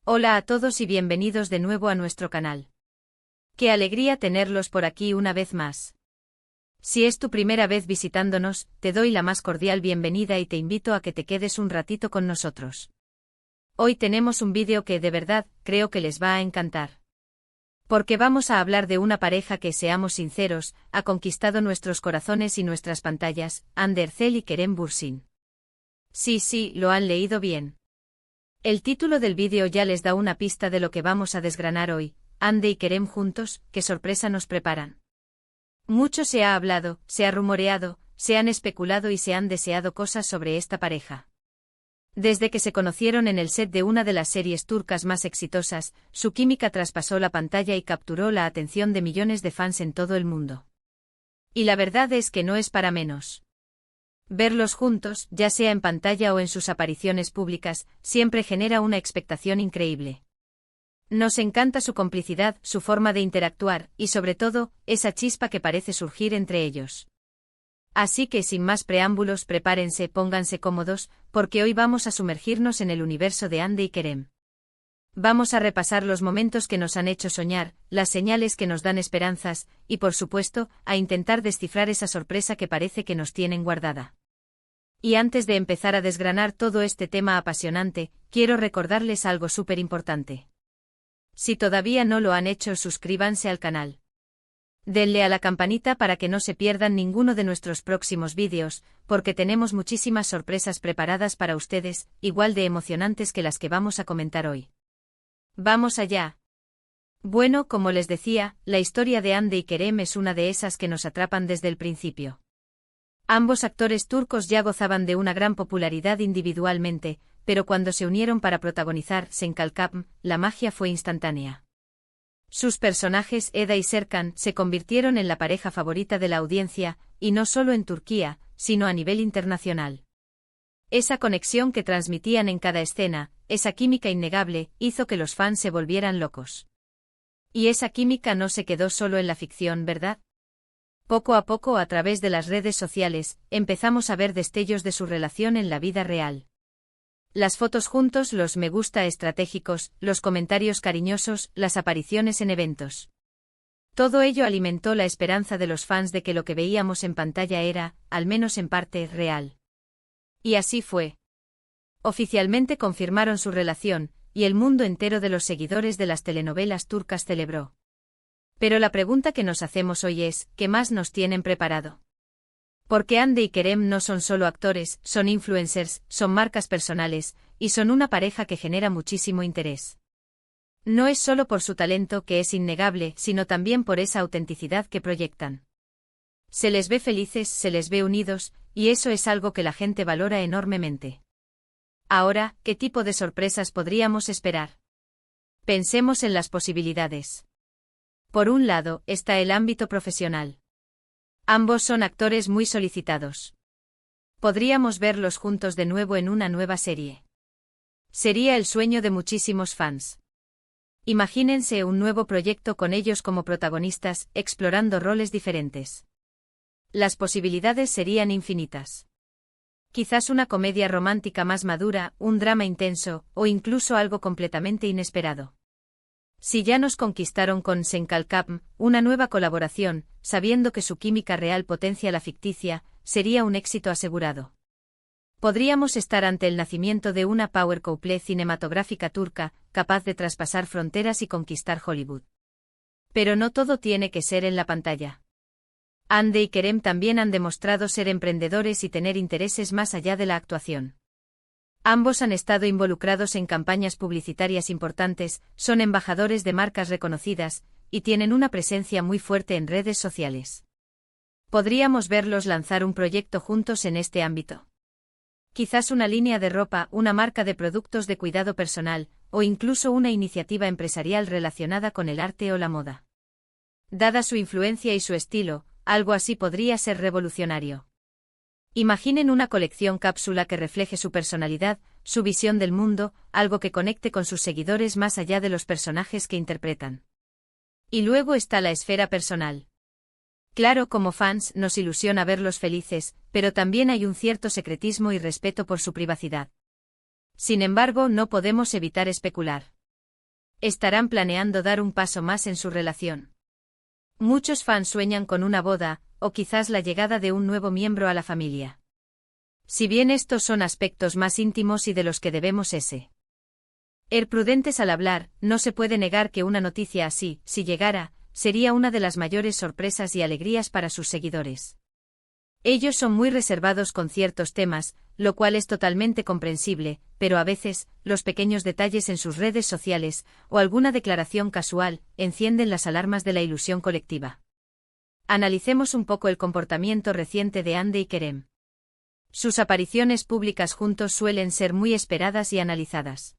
Hola a todos y bienvenidos de nuevo a nuestro canal. Qué alegría tenerlos por aquí una vez más. Si es tu primera vez visitándonos, te doy la más cordial bienvenida y te invito a que te quedes un ratito con nosotros. Hoy tenemos un vídeo que de verdad creo que les va a encantar. Porque vamos a hablar de una pareja que, seamos sinceros, ha conquistado nuestros corazones y nuestras pantallas, Hande Erçel y Kerem Bürsin. Sí, lo han leído bien. El título del vídeo ya les da una pista de lo que vamos a desgranar hoy. Hande y Kerem juntos, ¿qué sorpresa nos preparan? Mucho se ha hablado, se ha rumoreado, se han especulado y se han deseado cosas sobre esta pareja. Desde que se conocieron en el set de una de las series turcas más exitosas, su química traspasó la pantalla y capturó la atención de millones de fans en todo el mundo. Y la verdad es que no es para menos. Verlos juntos, ya sea en pantalla o en sus apariciones públicas, siempre genera una expectación increíble. Nos encanta su complicidad, su forma de interactuar, y sobre todo, esa chispa que parece surgir entre ellos. Así que sin más preámbulos, prepárense, pónganse cómodos, porque hoy vamos a sumergirnos en el universo de Hande y Kerem. Vamos a repasar los momentos que nos han hecho soñar, las señales que nos dan esperanzas, y por supuesto, a intentar descifrar esa sorpresa que parece que nos tienen guardada. Y antes de empezar a desgranar todo este tema apasionante, quiero recordarles algo súper importante. Si todavía no lo han hecho, suscríbanse al canal. Denle a la campanita para que no se pierdan ninguno de nuestros próximos vídeos, porque tenemos muchísimas sorpresas preparadas para ustedes, igual de emocionantes que las que vamos a comentar hoy. ¡Vamos allá! Bueno, como les decía, la historia de Hande y Kerem es una de esas que nos atrapan desde el principio. Ambos actores turcos ya gozaban de una gran popularidad individualmente, pero cuando se unieron para protagonizar Sen Kalkam, la magia fue instantánea. Sus personajes, Eda y Serkan, se convirtieron en la pareja favorita de la audiencia, y no solo en Turquía, sino a nivel internacional. Esa conexión que transmitían en cada escena, esa química innegable, hizo que los fans se volvieran locos. Y esa química no se quedó solo en la ficción, ¿verdad? Poco a poco, a través de las redes sociales, empezamos a ver destellos de su relación en la vida real. Las fotos juntos, los me gusta estratégicos, los comentarios cariñosos, las apariciones en eventos. Todo ello alimentó la esperanza de los fans de que lo que veíamos en pantalla era, al menos en parte, real. Y así fue. Oficialmente confirmaron su relación, y el mundo entero de los seguidores de las telenovelas turcas celebró. Pero la pregunta que nos hacemos hoy es, ¿qué más nos tienen preparado? Porque Hande y Kerem no son solo actores, son influencers, son marcas personales, y son una pareja que genera muchísimo interés. No es solo por su talento, que es innegable, sino también por esa autenticidad que proyectan. Se les ve felices, se les ve unidos, y eso es algo que la gente valora enormemente. Ahora, ¿qué tipo de sorpresas podríamos esperar? Pensemos en las posibilidades. Por un lado, está el ámbito profesional. Ambos son actores muy solicitados. Podríamos verlos juntos de nuevo en una nueva serie. Sería el sueño de muchísimos fans. Imagínense un nuevo proyecto con ellos como protagonistas, explorando roles diferentes. Las posibilidades serían infinitas. Quizás una comedia romántica más madura, un drama intenso, o incluso algo completamente inesperado. Si ya nos conquistaron con Sen Kalkam, una nueva colaboración, sabiendo que su química real potencia la ficticia, sería un éxito asegurado. Podríamos estar ante el nacimiento de una power couple cinematográfica turca, capaz de traspasar fronteras y conquistar Hollywood. Pero no todo tiene que ser en la pantalla. Hande y Kerem también han demostrado ser emprendedores y tener intereses más allá de la actuación. Ambos han estado involucrados en campañas publicitarias importantes, son embajadores de marcas reconocidas, y tienen una presencia muy fuerte en redes sociales. Podríamos verlos lanzar un proyecto juntos en este ámbito. Quizás una línea de ropa, una marca de productos de cuidado personal, o incluso una iniciativa empresarial relacionada con el arte o la moda. Dada su influencia y su estilo, algo así podría ser revolucionario. Imaginen una colección cápsula que refleje su personalidad, su visión del mundo, algo que conecte con sus seguidores más allá de los personajes que interpretan. Y luego está la esfera personal. Claro, como fans nos ilusiona verlos felices, pero también hay un cierto secretismo y respeto por su privacidad. Sin embargo, no podemos evitar especular. Estarán planeando dar un paso más en su relación. Muchos fans sueñan con una boda, o quizás la llegada de un nuevo miembro a la familia. Si bien estos son aspectos más íntimos y de los que debemos ser prudentes al hablar, no se puede negar que una noticia así, si llegara, sería una de las mayores sorpresas y alegrías para sus seguidores. Ellos son muy reservados con ciertos temas, lo cual es totalmente comprensible, pero a veces, los pequeños detalles en sus redes sociales, o alguna declaración casual, encienden las alarmas de la ilusión colectiva. Analicemos un poco el comportamiento reciente de Hande y Kerem. Sus apariciones públicas juntos suelen ser muy esperadas y analizadas.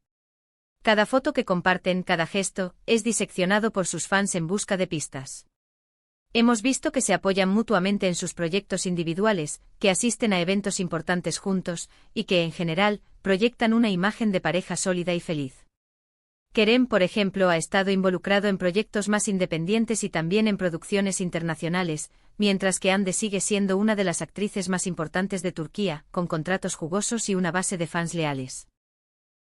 Cada foto que comparten, cada gesto, es diseccionado por sus fans en busca de pistas. Hemos visto que se apoyan mutuamente en sus proyectos individuales, que asisten a eventos importantes juntos, y que, en general, proyectan una imagen de pareja sólida y feliz. Kerem, por ejemplo, ha estado involucrado en proyectos más independientes y también en producciones internacionales, mientras que Hande sigue siendo una de las actrices más importantes de Turquía, con contratos jugosos y una base de fans leales.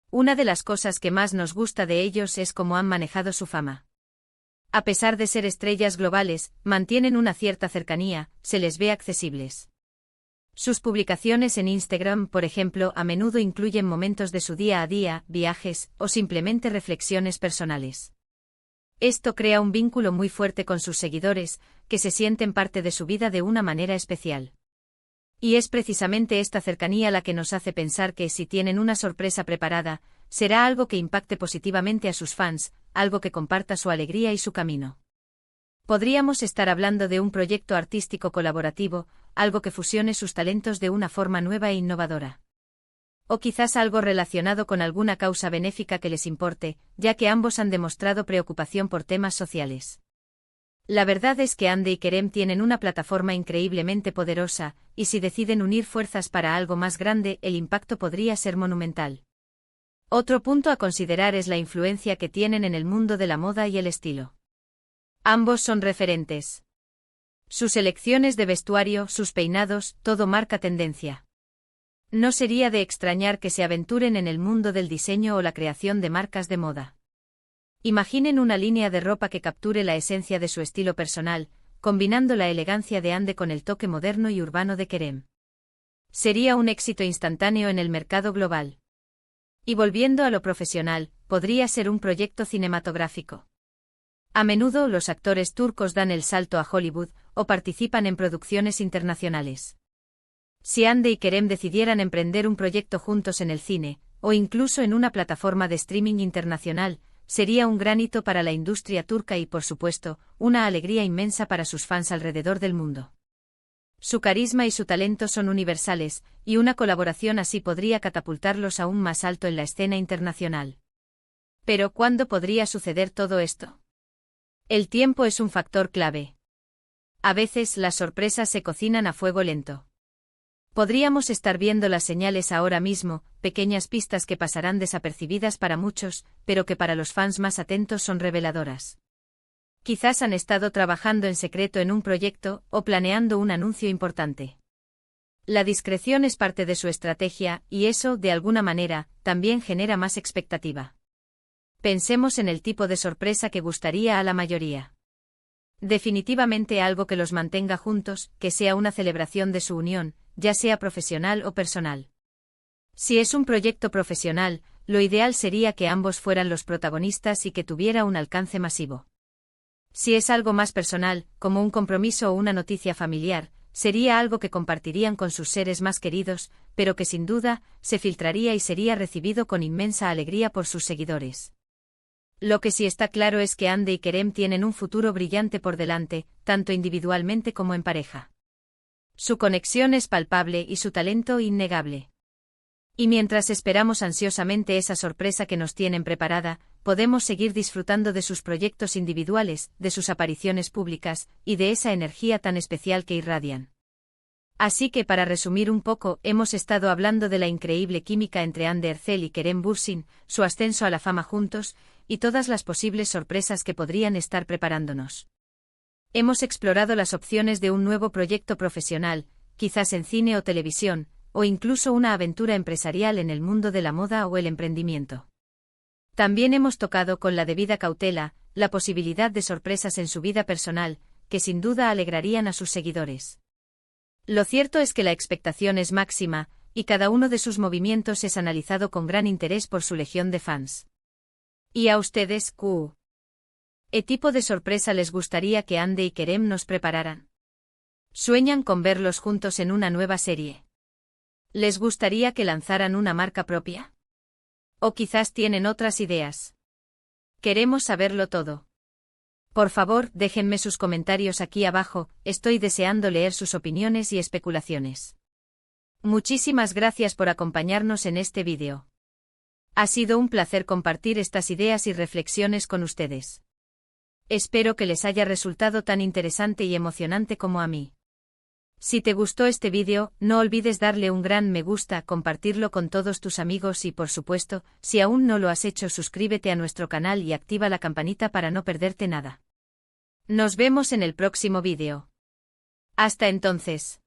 Una de las cosas que más nos gusta de ellos es cómo han manejado su fama. A pesar de ser estrellas globales, mantienen una cierta cercanía, se les ve accesibles. Sus publicaciones en Instagram, por ejemplo, a menudo incluyen momentos de su día a día, viajes, o simplemente reflexiones personales. Esto crea un vínculo muy fuerte con sus seguidores, que se sienten parte de su vida de una manera especial. Y es precisamente esta cercanía la que nos hace pensar que si tienen una sorpresa preparada, será algo que impacte positivamente a sus fans, algo que comparta su alegría y su camino. Podríamos estar hablando de un proyecto artístico colaborativo, algo que fusione sus talentos de una forma nueva e innovadora. O quizás algo relacionado con alguna causa benéfica que les importe, ya que ambos han demostrado preocupación por temas sociales. La verdad es que Hande y Kerem tienen una plataforma increíblemente poderosa, y si deciden unir fuerzas para algo más grande, el impacto podría ser monumental. Otro punto a considerar es la influencia que tienen en el mundo de la moda y el estilo. Ambos son referentes. Sus elecciones de vestuario, sus peinados, todo marca tendencia. No sería de extrañar que se aventuren en el mundo del diseño o la creación de marcas de moda. Imaginen una línea de ropa que capture la esencia de su estilo personal, combinando la elegancia de Hande con el toque moderno y urbano de Kerem. Sería un éxito instantáneo en el mercado global. Y volviendo a lo profesional, podría ser un proyecto cinematográfico. A menudo los actores turcos dan el salto a Hollywood, o participan en producciones internacionales. Si Hande y Kerem decidieran emprender un proyecto juntos en el cine, o incluso en una plataforma de streaming internacional, sería un gran hito para la industria turca y, por supuesto, una alegría inmensa para sus fans alrededor del mundo. Su carisma y su talento son universales, y una colaboración así podría catapultarlos aún más alto en la escena internacional. Pero ¿cuándo podría suceder todo esto? El tiempo es un factor clave. A veces las sorpresas se cocinan a fuego lento. Podríamos estar viendo las señales ahora mismo, pequeñas pistas que pasarán desapercibidas para muchos, pero que para los fans más atentos son reveladoras. Quizás han estado trabajando en secreto en un proyecto, o planeando un anuncio importante. La discreción es parte de su estrategia, y eso, de alguna manera, también genera más expectativa. Pensemos en el tipo de sorpresa que gustaría a la mayoría. Definitivamente algo que los mantenga juntos, que sea una celebración de su unión, ya sea profesional o personal. Si es un proyecto profesional, lo ideal sería que ambos fueran los protagonistas y que tuviera un alcance masivo. Si es algo más personal, como un compromiso o una noticia familiar, sería algo que compartirían con sus seres más queridos, pero que sin duda, se filtraría y sería recibido con inmensa alegría por sus seguidores. Lo que sí está claro es que Hande y Kerem tienen un futuro brillante por delante, tanto individualmente como en pareja. Su conexión es palpable y su talento innegable. Y mientras esperamos ansiosamente esa sorpresa que nos tienen preparada, podemos seguir disfrutando de sus proyectos individuales, de sus apariciones públicas, y de esa energía tan especial que irradian. Así que para resumir un poco, hemos estado hablando de la increíble química entre Hande Erçel y Kerem Bürsin, su ascenso a la fama juntos, y todas las posibles sorpresas que podrían estar preparándonos. Hemos explorado las opciones de un nuevo proyecto profesional, quizás en cine o televisión, o incluso una aventura empresarial en el mundo de la moda o el emprendimiento. También hemos tocado con la debida cautela la posibilidad de sorpresas en su vida personal, que sin duda alegrarían a sus seguidores. Lo cierto es que la expectación es máxima, y cada uno de sus movimientos es analizado con gran interés por su legión de fans. ¿Y a ustedes, qué tipo de sorpresa les gustaría que Ande y Kerem nos prepararan? ¿Sueñan con verlos juntos en una nueva serie? ¿Les gustaría que lanzaran una marca propia? ¿O quizás tienen otras ideas? Queremos saberlo todo. Por favor, déjenme sus comentarios aquí abajo, estoy deseando leer sus opiniones y especulaciones. Muchísimas gracias por acompañarnos en este vídeo. Ha sido un placer compartir estas ideas y reflexiones con ustedes. Espero que les haya resultado tan interesante y emocionante como a mí. Si te gustó este vídeo, no olvides darle un gran me gusta, compartirlo con todos tus amigos y por supuesto, si aún no lo has hecho, suscríbete a nuestro canal y activa la campanita para no perderte nada. Nos vemos en el próximo vídeo. Hasta entonces.